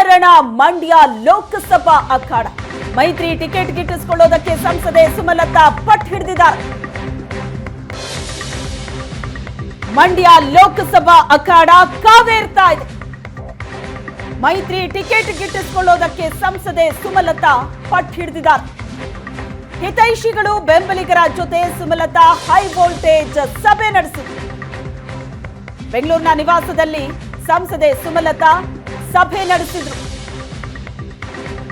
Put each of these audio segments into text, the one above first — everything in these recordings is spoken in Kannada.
ರಣರಣ ಮಂಡ್ಯ ಲೋಕಸಭಾ ಅಖಾಡ ಮೈತ್ರಿ ಟಿಕೆಟ್ ಗಿಟ್ಟಿಸಿಕೊಳ್ಳೋದಕ್ಕೆ ಸಂಸದೆ ಸುಮಲತಾ ಪಟ್ಟು ಹಿಡಿದಿದ್ದಾರೆ. ಮಂಡ್ಯ ಲೋಕಸಭಾ ಅಖಾಡ ಕಾವೇರ್ತಾ ಇದೆ. ಮೈತ್ರಿ ಟಿಕೆಟ್ ಗಿಟ್ಟಿಸಿಕೊಳ್ಳೋದಕ್ಕೆ ಸಂಸದೆ ಸುಮಲತಾ ಪಟ್ಟು ಹಿಡಿದಿದ್ದಾರೆ. ಹಿತೈಷಿಗಳು ಬೆಂಬಲಿಗರ ಜೊತೆ ಸುಮಲತಾ ಹೈ ವೋಲ್ಟೇಜ್ ಸಭೆ ನಡೆಸಿದರು. ಬೆಂಗಳೂರಿನ ನಿವಾಸದಲ್ಲಿ ಸಂಸದೆ ಸುಮಲತಾ ಸಭೆ ನಡೆಸಿದ್ರು.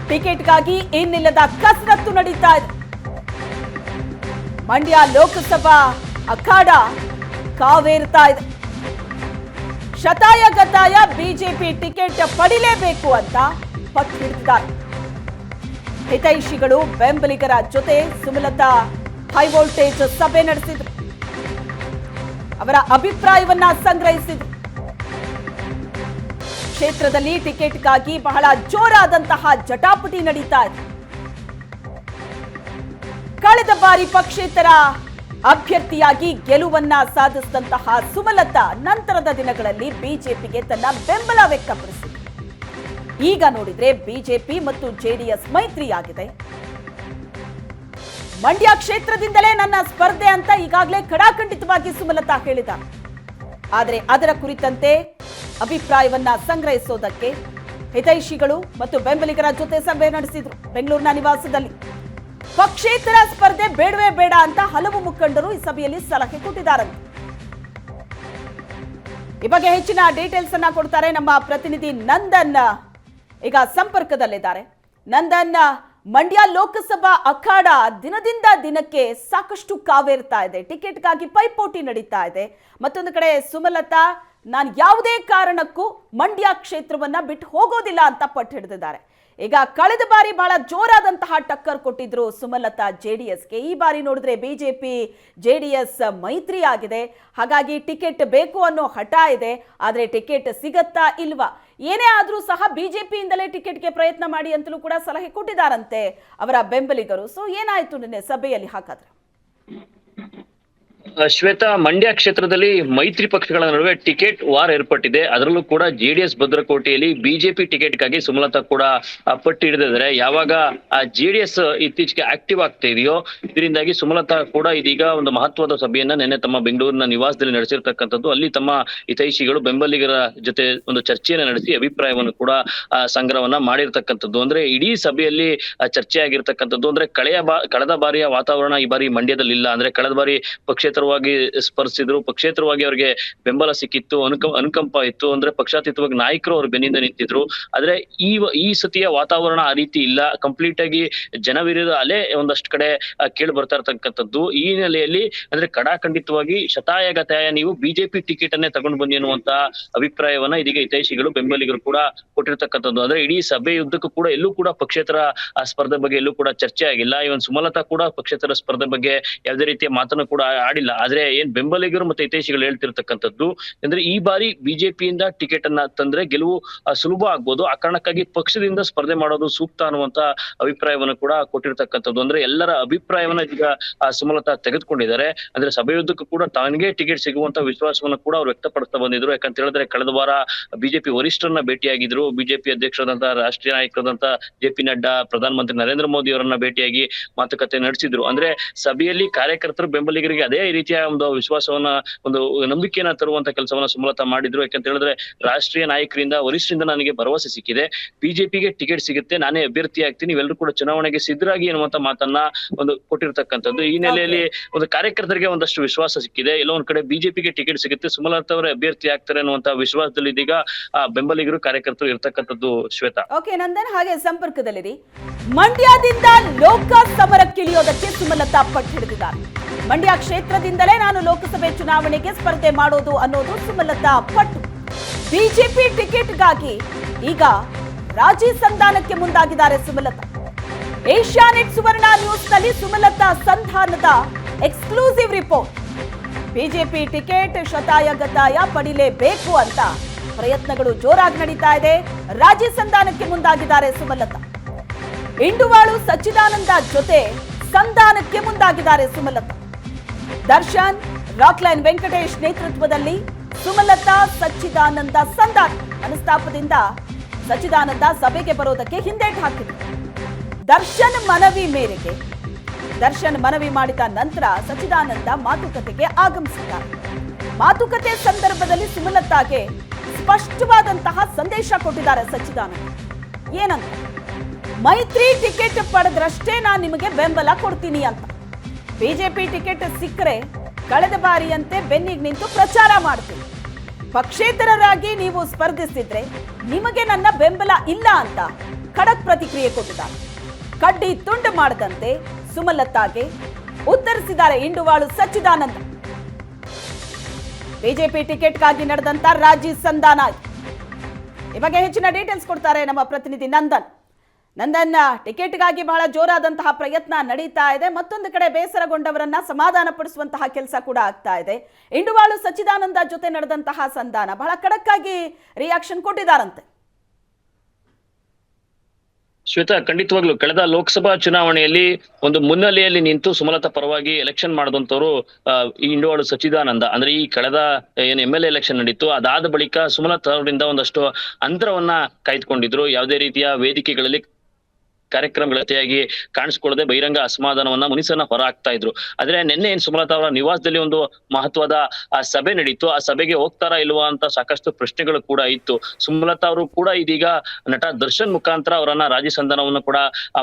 ಟಿಕೆಟ್ಗಾಗಿ ಇನ್ನಿಲ್ಲದ ಕಸರತ್ತು ನಡೀತಾ ಇದೆ. ಮಂಡ್ಯ ಲೋಕಸಭಾ ಅಖಾಡ ಕಾವೇರ್ತಾ ಇದೆ. ಶತಾಯ ಗತಾಯ ಬಿಜೆಪಿ ಟಿಕೆಟ್ ಪಡಿಲೇಬೇಕು ಅಂತ ಪಟ್ಟು ಹಿಡಿದಿದ್ದಾರೆ. ಹಿತೈಷಿಗಳು ಬೆಂಬಲಿಗರ ಜೊತೆ ಸುಮಲತಾ ಹೈ ವೋಲ್ಟೇಜ್ ಸಭೆ ನಡೆಸಿದ್ರು. ಅವರ ಅಭಿಪ್ರಾಯವನ್ನ ಸಂಗ್ರಹಿಸಿದ್ರು. ಕ್ಷೇತ್ರದಲ್ಲಿ ಟಿಕೆಟ್ಗಾಗಿ ಬಹಳ ಜೋರಾದಂತಹ ಜಟಾಪಟಿ ನಡೀತಾ ಇದೆ. ಕಳೆದ ಬಾರಿ ಪಕ್ಷೇತರ ಅಭ್ಯರ್ಥಿಯಾಗಿ ಗೆಲುವನ್ನ ಸಾಧಿಸಿದಂತಹ ಸುಮಲತಾ ನಂತರದ ದಿನಗಳಲ್ಲಿ ಬಿಜೆಪಿಗೆ ತನ್ನ ಬೆಂಬಲ ವ್ಯಕ್ತಪಡಿಸಿದರು. ಈಗ ನೋಡಿದ್ರೆ ಬಿಜೆಪಿ ಮತ್ತು ಜೆಡಿಎಸ್ ಮೈತ್ರಿಯಾಗಿದೆ. ಮಂಡ್ಯ ಕ್ಷೇತ್ರದಿಂದಲೇ ನನ್ನ ಸ್ಪರ್ಧೆ ಅಂತ ಈಗಾಗಲೇ ಖಡಾಖಂಡಿತವಾಗಿ ಸುಮಲತಾ ಹೇಳಿದ್ದಾರೆ. ಆದರೆ ಅದರ ಕುರಿತಂತೆ ಅಭಿಪ್ರಾಯವನ್ನ ಸಂಗ್ರಹಿಸೋದಕ್ಕೆ ಹಿತೈಷಿಗಳು ಮತ್ತು ಬೆಂಬಲಿಗರ ಜೊತೆ ಸಭೆ ನಡೆಸಿದ್ರು. ಬೆಂಗಳೂರಿನ ನಿವಾಸದಲ್ಲಿ ಪಕ್ಷೇತರ ಸ್ಪರ್ಧೆ ಬೇಡವೇ ಬೇಡ ಅಂತ ಹಲವು ಮುಖಂಡರು ಈ ಸಭೆಯಲ್ಲಿ ಸಲಹೆ ಕೊಟ್ಟಿದ್ದಾರಂತೆ. ಈ ಬಗ್ಗೆ ಹೆಚ್ಚಿನ ಡೀಟೇಲ್ಸ್ ಅನ್ನ ಕೊಡ್ತಾರೆ ನಮ್ಮ ಪ್ರತಿನಿಧಿ ನಂದನ್. ಈಗ ಸಂಪರ್ಕದಲ್ಲಿದ್ದಾರೆ ನಂದನ್. ಮಂಡ್ಯ ಲೋಕಸಭಾ ಅಖಾಡ ದಿನದಿಂದ ದಿನಕ್ಕೆ ಸಾಕಷ್ಟು ಕಾವೇರ್ತಾ ಇದೆ. ಟಿಕೆಟ್ಗಾಗಿ ಪೈಪೋಟಿ ನಡೀತಾ ಇದೆ. ಮತ್ತೊಂದು ಕಡೆ ಸುಮಲತಾ ನಾನು ಯಾವುದೇ ಕಾರಣಕ್ಕೂ ಮಂಡ್ಯ ಕ್ಷೇತ್ರವನ್ನ ಬಿಟ್ಟು ಹೋಗೋದಿಲ್ಲ ಅಂತ ಪಟ್ಟು ಹಿಡಿದಿದ್ದಾರೆ. ಈಗ ಕಳೆದ ಬಾರಿ ಬಹಳ ಜೋರಾದಂತಹ ಟಕ್ಕರ್ ಕೊಟ್ಟಿದ್ರು ಸುಮಲತಾ ಜೆಡಿಎಸ್ಗೆ. ಈ ಬಾರಿ ನೋಡಿದ್ರೆ ಬಿಜೆಪಿ ಜೆಡಿಎಸ್ ಮೈತ್ರಿ ಆಗಿದೆ. ಹಾಗಾಗಿ ಟಿಕೆಟ್ ಬೇಕು ಅನ್ನೋ ಹಠ ಇದೆ. ಆದರೆ ಟಿಕೆಟ್ ಸಿಗತ್ತಾ ಇಲ್ವಾ? ಏನೇ ಆದ್ರೂ ಸಹ ಬಿಜೆಪಿಯಿಂದಲೇ ಟಿಕೆಟ್ಗೆ ಪ್ರಯತ್ನ ಮಾಡಿ ಅಂತಲೂ ಕೂಡ ಸಲಹೆ ಕೊಟ್ಟಿದ್ದಾರಂತೆ ಅವರ ಬೆಂಬಲಿಗರು. ಸೊ ಏನಾಯ್ತು ನಿನ್ನೆ ಸಭೆಯಲ್ಲಿ ಹಾಗಾದ್ರೆ? ಶ್ವೇತಾ, ಮಂಡ್ಯ ಕ್ಷೇತ್ರದಲ್ಲಿ ಮೈತ್ರಿ ಪಕ್ಷಗಳ ನಡುವೆ ಟಿಕೆಟ್ ವಾರ್ ಏರ್ಪಟ್ಟಿದೆ. ಅದರಲ್ಲೂ ಕೂಡ ಜೆಡಿಎಸ್ ಭದ್ರಕೋಟೆಯಲ್ಲಿ ಬಿಜೆಪಿ ಟಿಕೆಟ್ಗಾಗಿ ಸುಮಲತಾ ಕೂಡ ಪಟ್ಟು ಹಿಡಿದಿದ್ದಾರೆ. ಯಾವಾಗ ಜೆಡಿಎಸ್ ಇತ್ತೀಚೆಗೆ ಆಕ್ಟಿವ್ ಆಗ್ತಾ ಇದೆಯೋ ಇದರಿಂದಾಗಿ ಸುಮಲತಾ ಕೂಡ ಇದೀಗ ಒಂದು ಮಹತ್ವದ ಸಭೆಯನ್ನ ನಿನ್ನೆ ತಮ್ಮ ಬೆಂಗಳೂರಿನ ನಿವಾಸದಲ್ಲಿ ನಡೆಸಿರ್ತಕ್ಕಂಥದ್ದು. ಅಲ್ಲಿ ತಮ್ಮ ಹಿತೈಷಿಗಳು ಬೆಂಬಲಿಗರ ಜೊತೆ ಒಂದು ಚರ್ಚೆಯನ್ನು ನಡೆಸಿ ಅಭಿಪ್ರಾಯವನ್ನು ಕೂಡ ಸಂಗ್ರಹವನ್ನ ಮಾಡಿರ್ತಕ್ಕಂಥದ್ದು. ಅಂದ್ರೆ ಇಡೀ ಸಭೆಯಲ್ಲಿ ಚರ್ಚೆ ಆಗಿರ್ತಕ್ಕಂಥದ್ದು. ಅಂದ್ರೆ ಕಳೆದ ಬಾರಿಯ ವಾತಾವರಣ ಈ ಬಾರಿ ಮಂಡ್ಯದಲ್ಲಿ ಇಲ್ಲ. ಅಂದ್ರೆ ಕಳೆದ ಬಾರಿ ಪಕ್ಷೇತರವಾಗಿ ಸ್ಪರ್ಶಿಸಿದ್ರು. ಪಕ್ಷೇತರವಾಗಿ ಅವರಿಗೆ ಬೆಂಬಲ ಸಿಕ್ಕಿತ್ತು, ಅನುಕಂಪ ಇತ್ತು. ಅಂದ್ರೆ ಪಕ್ಷಾತೀತವಾಗಿ ನಾಯಕರು ಅವ್ರ ಬೆನ್ನಿಂದ ನಿಂತಿದ್ರು. ಆದ್ರೆ ಈ ಸತಿಯ ವಾತಾವರಣ ಆ ರೀತಿ ಇಲ್ಲ. ಕಂಪ್ಲೀಟ್ ಆಗಿ ಜನವಿರೋಧ ಅಲೆ ಒಂದಷ್ಟು ಕಡೆ ಕೇಳಿ ಬರ್ತಾ ಇರ್ತಕ್ಕಂಥದ್ದು. ಈ ಹಿನ್ನೆಲೆಯಲ್ಲಿ ಅಂದ್ರೆ ಕಡಾಖಂಡಿತವಾಗಿ ಶತಾಯ ಗತಾಯ ನೀವು ಬಿಜೆಪಿ ಟಿಕೆಟ್ ಅನ್ನೇ ತಗೊಂಡು ಬನ್ನಿ ಅನ್ನುವಂತ ಅಭಿಪ್ರಾಯವನ್ನ ಇದೀಗ ಹಿತೈಷಿಗಳು ಬೆಂಬಲಿಗರು ಕೂಡ ಕೊಟ್ಟಿರ್ತಕ್ಕಂಥದ್ದು. ಅಂದ್ರೆ ಇಡೀ ಸಭೆಯುದ್ದಕ್ಕೂ ಕೂಡ ಎಲ್ಲೂ ಕೂಡ ಪಕ್ಷೇತರ ಸ್ಪರ್ಧೆ ಬಗ್ಗೆ ಎಲ್ಲೂ ಕೂಡ ಚರ್ಚೆ ಆಗಿಲ್ಲ. ಇವನ್ ಸುಮಲತಾ ಕೂಡ ಪಕ್ಷೇತರ ಸ್ಪರ್ಧೆ ಬಗ್ಗೆ ಯಾವುದೇ ರೀತಿಯ ಮಾತನ್ನು ಕೂಡ ಆಡಿಲ್ಲ. ಆದ್ರೆ ಏನ್ ಬೆಂಬಲಿಗರು ಮತ್ತೆ ಹಿತೈಷಿಗಳು ಹೇಳ್ತಿರ್ತಕ್ಕಂಥದ್ದು ಅಂದ್ರೆ ಈ ಬಾರಿ ಬಿಜೆಪಿಯಿಂದ ಟಿಕೆಟ್ ಅನ್ನ ತಂದ್ರೆ ಗೆಲುವು ಸುಲಭ ಆಗ್ಬೋದು. ಆ ಕಾರಣಕ್ಕಾಗಿ ಪಕ್ಷದಿಂದ ಸ್ಪರ್ಧೆ ಮಾಡೋದು ಸೂಕ್ತ ಅನ್ನುವಂತ ಅಭಿಪ್ರಾಯವನ್ನು ಕೂಡ ಕೊಟ್ಟಿರ್ತಕ್ಕಂಥದ್ದು. ಅಂದ್ರೆ ಎಲ್ಲರ ಅಭಿಪ್ರಾಯವನ್ನ ಈಗ ಸುಮಲತಾ ತೆಗೆದುಕೊಂಡಿದ್ದಾರೆ. ಅಂದ್ರೆ ಸಭೆಯುದ್ದಕ್ಕೂ ಕೂಡ ತನಗೆ ಟಿಕೆಟ್ ಸಿಗುವಂತ ವಿಶ್ವಾಸವನ್ನ ಕೂಡ ಅವ್ರು ವ್ಯಕ್ತಪಡಿಸ್ತಾ ಬಂದಿದ್ರು. ಯಾಕಂತ ಹೇಳಿದ್ರೆ ಕಳೆದ ವಾರ ಬಿಜೆಪಿ ವರಿಷ್ಠರನ್ನ ಭೇಟಿಯಾಗಿದ್ರು. ಬಿಜೆಪಿ ಅಧ್ಯಕ್ಷರಾದಂತಹ ರಾಷ್ಟ್ರೀಯ ನಾಯಕರಾದಂತಹ ಜೆ.ಪಿ. ನಡ್ಡಾ, ಪ್ರಧಾನಮಂತ್ರಿ ನರೇಂದ್ರ ಮೋದಿ ಅವರನ್ನ ಭೇಟಿಯಾಗಿ ಮಾತುಕತೆ ನಡೆಸಿದ್ರು. ಅಂದ್ರೆ ಸಭೆಯಲ್ಲಿ ಕಾರ್ಯಕರ್ತರು ಬೆಂಬಲಿಗರಿಗೆ ಅದೇ ರೀತಿಯ ಒಂದು ವಿಶ್ವಾಸವನ್ನ, ಒಂದು ನಂಬಿಕೆಯನ್ನ ತರುವಂತ ಕೆಲಸವನ್ನ ಸುಮಲತಾ ಮಾಡಿದ್ರು. ಯಾಕಂತ ಹೇಳಿದ್ರೆ ರಾಷ್ಟ್ರೀಯ ನಾಯಕರಿಂದ, ವರಿಷ್ಠರಿಂದ ನನಗೆ ಭರವಸೆ ಸಿಕ್ಕಿದೆ, ಬಿಜೆಪಿಗೆ ಟಿಕೆಟ್ ಸಿಗುತ್ತೆ, ನಾನೇ ಅಭ್ಯರ್ಥಿ ಆಗ್ತೀನಿ, ನೀವೆಲ್ಲರೂ ಕೂಡ ಚುನಾವಣೆಗೆ ಸಿದ್ಧರಾಗಿ ಎನ್ನುವಂತ ಮಾತನ್ನ ಒಂದು ಕೊಟ್ಟಿರ್ತಕ್ಕಂಥದ್ದು. ಈ ನೆಲೆಯಲ್ಲಿ ಒಂದು ಕಾರ್ಯಕರ್ತರಿಗೆ ಒಂದಷ್ಟು ವಿಶ್ವಾಸ ಸಿಕ್ಕಿದೆ. ಎಲ್ಲೋ ಒಂದ್ ಕಡೆ ಬಿಜೆಪಿಗೆ ಟಿಕೆಟ್ ಸಿಗುತ್ತೆ, ಸುಮಲತಾ ಅವರೇ ಅಭ್ಯರ್ಥಿ ಆಗ್ತಾರೆ ಅನ್ನುವಂತ ವಿಶ್ವಾಸದಲ್ಲಿ ಇದೀಗ ಬೆಂಬಲಿಗರು ಕಾರ್ಯಕರ್ತರು ಇರ್ತಕ್ಕಂಥದ್ದು. ಶ್ವೇತಾ, ಓಕೆ ನಂದನ್, ಹಾಗೆ ಸಂಪರ್ಕದಲ್ಲಿರಿ. ಮಂಡ್ಯದಿಂದ ಲೋಕ ಸಮರಕ್ಕಿಳಿಯೋದಕ್ಕೆ ಸುಮಲತಾ ಪಟ್ಟು ಹಿಡಿದಿದ್ದಾರೆ. ಮಂಡ್ಯ ಕ್ಷೇತ್ರದಿಂದಲೇ ನಾನು ಲೋಕಸಭೆ ಚುನಾವಣೆಗೆ ಸ್ಪರ್ಧೆ ಮಾಡೋದು ಅನ್ನೋದು ಸುಮಲತಾ ಪಟ್ಟು. ಬಿಜೆಪಿ ಟಿಕೆಟ್ಗಾಗಿ ಈಗ ರಾಜಿ ಸಂಧಾನಕ್ಕೆ ಮುಂದಾಗಿದ್ದಾರೆ ಸುಮಲತಾ. ಏಷ್ಯಾನೆಟ್ ಸುವರ್ಣ ನ್ಯೂಸ್ ನಲ್ಲಿ ಸುಮಲತಾ ಸಂಧಾನದ ಎಕ್ಸ್ಕ್ಲೂಸಿವ್ ರಿಪೋರ್ಟ್. ಬಿಜೆಪಿ ಟಿಕೆಟ್ ಶತಾಯ ಗತಾಯ ಪಡಿಲೇಬೇಕು ಅಂತ ಪ್ರಯತ್ನಗಳು ಜೋರಾಗಿ ನಡೀತಾ ಇದೆ. ರಾಜಿ ಸಂಧಾನಕ್ಕೆ ಮುಂದಾಗಿದ್ದಾರೆ ಸುಮಲತಾ. ಇಂಡುವಾಳು ಸಚ್ಚಿದಾನಂದ ಜೊತೆ ಸಂಧಾನಕ್ಕೆ ಮುಂದಾಗಿದ್ದಾರೆ ಸುಮಲತಾ. ದರ್ಶನ್, ರಾಕ್ಲೈನ್ ವೆಂಕಟೇಶ್ ನೇತೃತ್ವದಲ್ಲಿ ಸುಮಲತಾ ಸಚ್ಚಿದಾನಂದ ಸಂಧಾನ. ಮನಸ್ತಾಪದಿಂದ ಸಚ್ಚಿದಾನಂದ ಸಭೆಗೆ ಬರೋದಕ್ಕೆ ಹಿಂದೇಟು ಹಾಕಿದ್ರು. ದರ್ಶನ್ ಮನವಿ ಮಾಡಿದ ನಂತರ ಸಚ್ಚಿದಾನಂದ ಮಾತುಕತೆಗೆ ಆಗಮಿಸಿದ್ದಾರೆ. ಮಾತುಕತೆ ಸಂದರ್ಭದಲ್ಲಿ ಸುಮಲತಾಗೆ ಸ್ಪಷ್ಟವಾದಂತಹ ಸಂದೇಶ ಕೊಟ್ಟಿದ್ದಾರೆ ಸಚ್ಚಿದಾನಂದ. ಏನಂತ? ಮೈತ್ರಿ ಟಿಕೆಟ್ ಪಡೆದ್ರಷ್ಟೇ ನಾನು ನಿಮಗೆ ಬೆಂಬಲ ಕೊಡ್ತೀನಿ ಅಂತ. ಬಿಜೆಪಿ ಟಿಕೆಟ್ ಸಿಕ್ಕರೆ ಕಳೆದ ಬಾರಿಯಂತೆ ಬೆನ್ನಿಗೆ ನಿಂತು ಪ್ರಚಾರ ಮಾಡ್ತೀನಿ. ಪಕ್ಷೇತರರಾಗಿ ನೀವು ಸ್ಪರ್ಧಿಸಿದ್ರೆ ನಿಮಗೆ ನನ್ನ ಬೆಂಬಲ ಇಲ್ಲ ಅಂತ ಖಡಕ್ ಪ್ರತಿಕ್ರಿಯೆ ಕೊಟ್ಟಿದ್ದಾರೆ. ಕಡ್ಡಿ ತುಂಡು ಮಾಡದಂತೆ ಸುಮಲತಾಗೆ ಉತ್ತರಿಸಿದ್ದಾರೆ ಇಂಡುವಾಳು ಸಚ್ಚಿದಾನಂದ. ಬಿಜೆಪಿ ಟಿಕೆಟ್ಗಾಗಿ ನಡೆದಂತ ರಾಜಿ ಸಂಧಾನ. ಈ ಬಗ್ಗೆ ಹೆಚ್ಚಿನ ಡೀಟೇಲ್ಸ್ ಕೊಡ್ತಾರೆ ನಮ್ಮ ಪ್ರತಿನಿಧಿ ನಂದನ್. ಟಿಕೆಟ್ಗಾಗಿ ಬಹಳ ಜೋರಾದಂತಹ ಪ್ರಯತ್ನ ನಡೀತಾ ಇದೆ. ಮತ್ತೊಂದು ಕಡೆ ಬೇಸರಗೊಂಡವರನ್ನ ಸಮಾಧಾನ ಪಡಿಸುವಂತಹ ಕೆಲಸ ಕೂಡ ಆಗ್ತಾ ಇದೆ. ಇಂಡುವಾಳು ಸಚ್ಚಿದಾನಂದ ಜೊತೆ ನಡೆದಂತಹ ಸಂಧಾನ ಬಹಳ ಖಡಕ್ ಆಗಿ ರಿಯಾಕ್ಷನ್ ಕೊಟ್ಟಿದ್ದಾರಂತೆ. ಶ್ವೇತಾ, ಖಂಡಿತವಾಗ್ಲು ಕಳೆದ ಲೋಕಸಭಾ ಚುನಾವಣೆಯಲ್ಲಿ ಒಂದು ಮುನ್ನೆಲೆಯಲ್ಲಿ ನಿಂತು ಸುಮಲತಾ ಪರವಾಗಿ ಎಲೆಕ್ಷನ್ ಮಾಡಿದಂತವರು ಇಂಡುವಾಳು ಸಚ್ಚಿದಾನಂದ. ಅಂದ್ರೆ ಈ ಕಳೆದ ಏನು MLA ಎಲೆಕ್ಷನ್ ನಡೀತು, ಅದಾದ ಬಳಿಕ ಸುಮಲತಾ ಅವರಿಂದ ಒಂದಷ್ಟು ಅಂತರವನ್ನ ಕಾಯ್ದುಕೊಂಡಿದ್ರು. ಯಾವುದೇ ರೀತಿಯ ವೇದಿಕೆಗಳಲ್ಲಿ ಕಾರ್ಯಕ್ರಮಗಳ ಜೊತೆಯಾಗಿ ಕಾಣಿಸ್ಕೊಳ್ಳದೆ ಬಹಿರಂಗ ಅಸಮಾಧಾನವನ್ನ ಮುನಿಸನ್ನ ಹೊರ ಹಾಕ್ತಾ ಇದ್ರು. ಆದ್ರೆ ನಿನ್ನೆ ಏನ್ ಸುಮಲತಾ ಅವರ ನಿವಾಸದಲ್ಲಿ ಒಂದು ಮಹತ್ವದ ಸಭೆ ನಡೀತು. ಆ ಸಭೆಗೆ ಹೋಗ್ತಾರಾ ಇಲ್ವಾ ಅಂತ ಸಾಕಷ್ಟು ಪ್ರಶ್ನೆಗಳು ಕೂಡ ಇತ್ತು. ಸುಮಲತಾ ಅವರು ಕೂಡ ಇದೀಗ ನಟ ದರ್ಶನ್ ಮುಖಾಂತರ ಅವರನ್ನ ರಾಜಿ ಸಂಧಾನವನ್ನು ಕೂಡ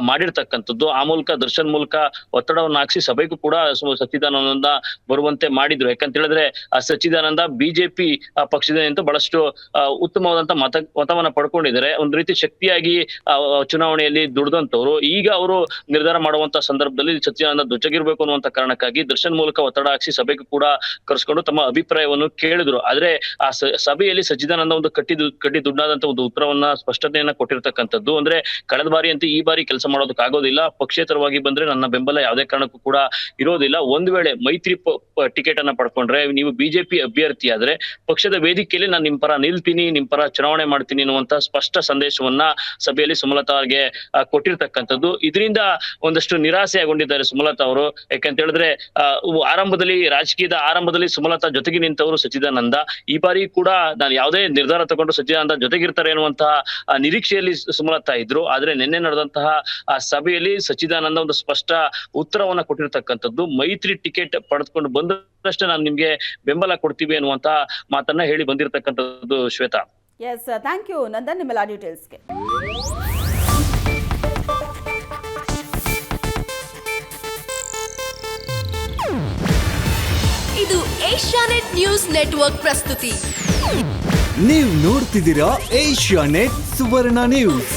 ಮಾಡಿರ್ತಕ್ಕಂಥದ್ದು. ಆ ಮೂಲಕ ದರ್ಶನ್ ಮೂಲಕ ಒತ್ತಡವನ್ನು ಹಾಕಿಸಿ ಸಭೆಗೂ ಕೂಡ ಸಚ್ಚಿದಾನಂದ ಬರುವಂತೆ ಮಾಡಿದ್ರು. ಯಾಕಂತ ಹೇಳಿದ್ರೆ ಸಚ್ಚಿದಾನಂದ ಬಿಜೆಪಿ ಪಕ್ಷದಿಂದ ಬಹಳಷ್ಟು ಉತ್ತಮವಾದಂತ ಮತವನ್ನ ಪಡ್ಕೊಂಡಿದ್ದಾರೆ. ಒಂದು ರೀತಿ ಶಕ್ತಿಯಾಗಿ ಚುನಾವಣೆಯಲ್ಲಿ ದುಡಿದಂತವ್ರು. ಈಗ ಅವರು ನಿರ್ಧಾರ ಮಾಡುವಂತ ಸಂದರ್ಭದಲ್ಲಿ ಸಚ್ಚಿದಾನಂದ ಧ್ವಜಗಿರ್ಬೇಕು ಅನ್ನುವಂತ ಕಾರಣಕ್ಕಾಗಿ ದರ್ಶನ್ ಮೂಲಕ ಒತ್ತಡ ಹಾಕಿಸಿ ಸಭೆಗೂ ಕೂಡ ಕರೆಸ್ಕೊಂಡು ತಮ್ಮ ಅಭಿಪ್ರಾಯವನ್ನು ಕೇಳಿದ್ರು. ಆದ್ರೆ ಆ ಸಭೆಯಲ್ಲಿ ಸಚ್ಚಿದಾನಂದ ಒಂದು ಕಟ್ಟಿ ದುಡ್ಡಾದಂತ ಒಂದು ಉತ್ತರವನ್ನ ಸ್ಪಷ್ಟತೆಯನ್ನ ಕೊಟ್ಟಿರ್ತಕ್ಕಂಥದ್ದು. ಅಂದ್ರೆ ಕಳೆದ ಬಾರಿ ಅಂತ ಈ ಬಾರಿ ಕೆಲಸ ಮಾಡೋದಕ್ಕಾಗೋದಿಲ್ಲ, ಪಕ್ಷೇತರವಾಗಿ ಬಂದ್ರೆ ನನ್ನ ಬೆಂಬಲ ಯಾವುದೇ ಕಾರಣಕ್ಕೂ ಕೂಡ ಇರೋದಿಲ್ಲ. ಒಂದ್ ವೇಳೆ ಮೈತ್ರಿ ಟಿಕೆಟ್ ಅನ್ನ ಪಡ್ಕೊಂಡ್ರೆ, ನೀವು ಬಿಜೆಪಿ ಅಭ್ಯರ್ಥಿ ಆದ್ರೆ ಪಕ್ಷದ ವೇದಿಕೆಯಲ್ಲಿ ನಾನು ನಿಮ್ ಪರ ನಿಲ್ತೀನಿ, ನಿಮ್ ಪರ ಚುನಾವಣೆ ಮಾಡ್ತೀನಿ ಅನ್ನುವಂತ ಸ್ಪಷ್ಟ ಸಂದೇಶವನ್ನ ಸಭೆಯಲ್ಲಿ ಸುಮಲತಾಗೆ ಕೊಟ್ಟಿರ್ತಕ್ಕಂಥದ್ದು. ಇದರಿಂದ ಒಂದಷ್ಟು ನಿರಾಸೆಗೊಂಡಿದ್ದಾರೆ ಸುಮಲತಾ ಅವರು. ಯಾಕಂತ ಹೇಳಿದ್ರೆ ಆರಂಭದಲ್ಲಿ ರಾಜಕೀಯದ ಆರಂಭದಲ್ಲಿ ಸುಮಲತಾ ಜೊತೆಗೆ ನಿಂತವರು ಸಚ್ಚಿದಾನಂದ. ಈ ಬಾರಿ ಕೂಡ ನಾನು ಯಾವುದೇ ನಿರ್ಧಾರ ತಗೊಂಡು ಸಚ್ಚಿದಾನಂದ ಜೊತೆಗಿರ್ತಾರೆ ಅನ್ನುವಂತಹ ನಿರೀಕ್ಷೆಯಲ್ಲಿ ಸುಮಲತಾ ಇದ್ರು. ಆದ್ರೆ ನಿನ್ನೆ ನಡೆದಂತಹ ಸಭೆಯಲ್ಲಿ ಸಚ್ಚಿದಾನಂದ ಒಂದು ಸ್ಪಷ್ಟ ಉತ್ತರವನ್ನ ಕೊಟ್ಟಿರ್ತಕ್ಕಂಥದ್ದು. ಮೈತ್ರಿ ಟಿಕೆಟ್ ಪಡೆದುಕೊಂಡು ಬಂದಷ್ಟೇ ನಾನು ನಿಮ್ಗೆ ಬೆಂಬಲ ಕೊಡ್ತೀವಿ ಅನ್ನುವಂತ ಮಾತನ್ನ ಹೇಳಿ ಬಂದಿರತಕ್ಕಂಥದ್ದು. Shweta, yes, thank you Nandan ನಿಮ್ಮೆಲ್ಲ ಡೀಟೇಲ್ಸ್ಗೆ. ಇದು ಏಷ್ಯಾನೆಟ್ ನ್ಯೂಸ್ ನೆಟ್ವರ್ಕ್ ಪ್ರಸ್ತುತಿ. ನೀವು ನೋಡ್ತಿದ್ದೀರಾ ಏಷ್ಯಾನೆಟ್ ಸುವರ್ಣ ನ್ಯೂಸ್.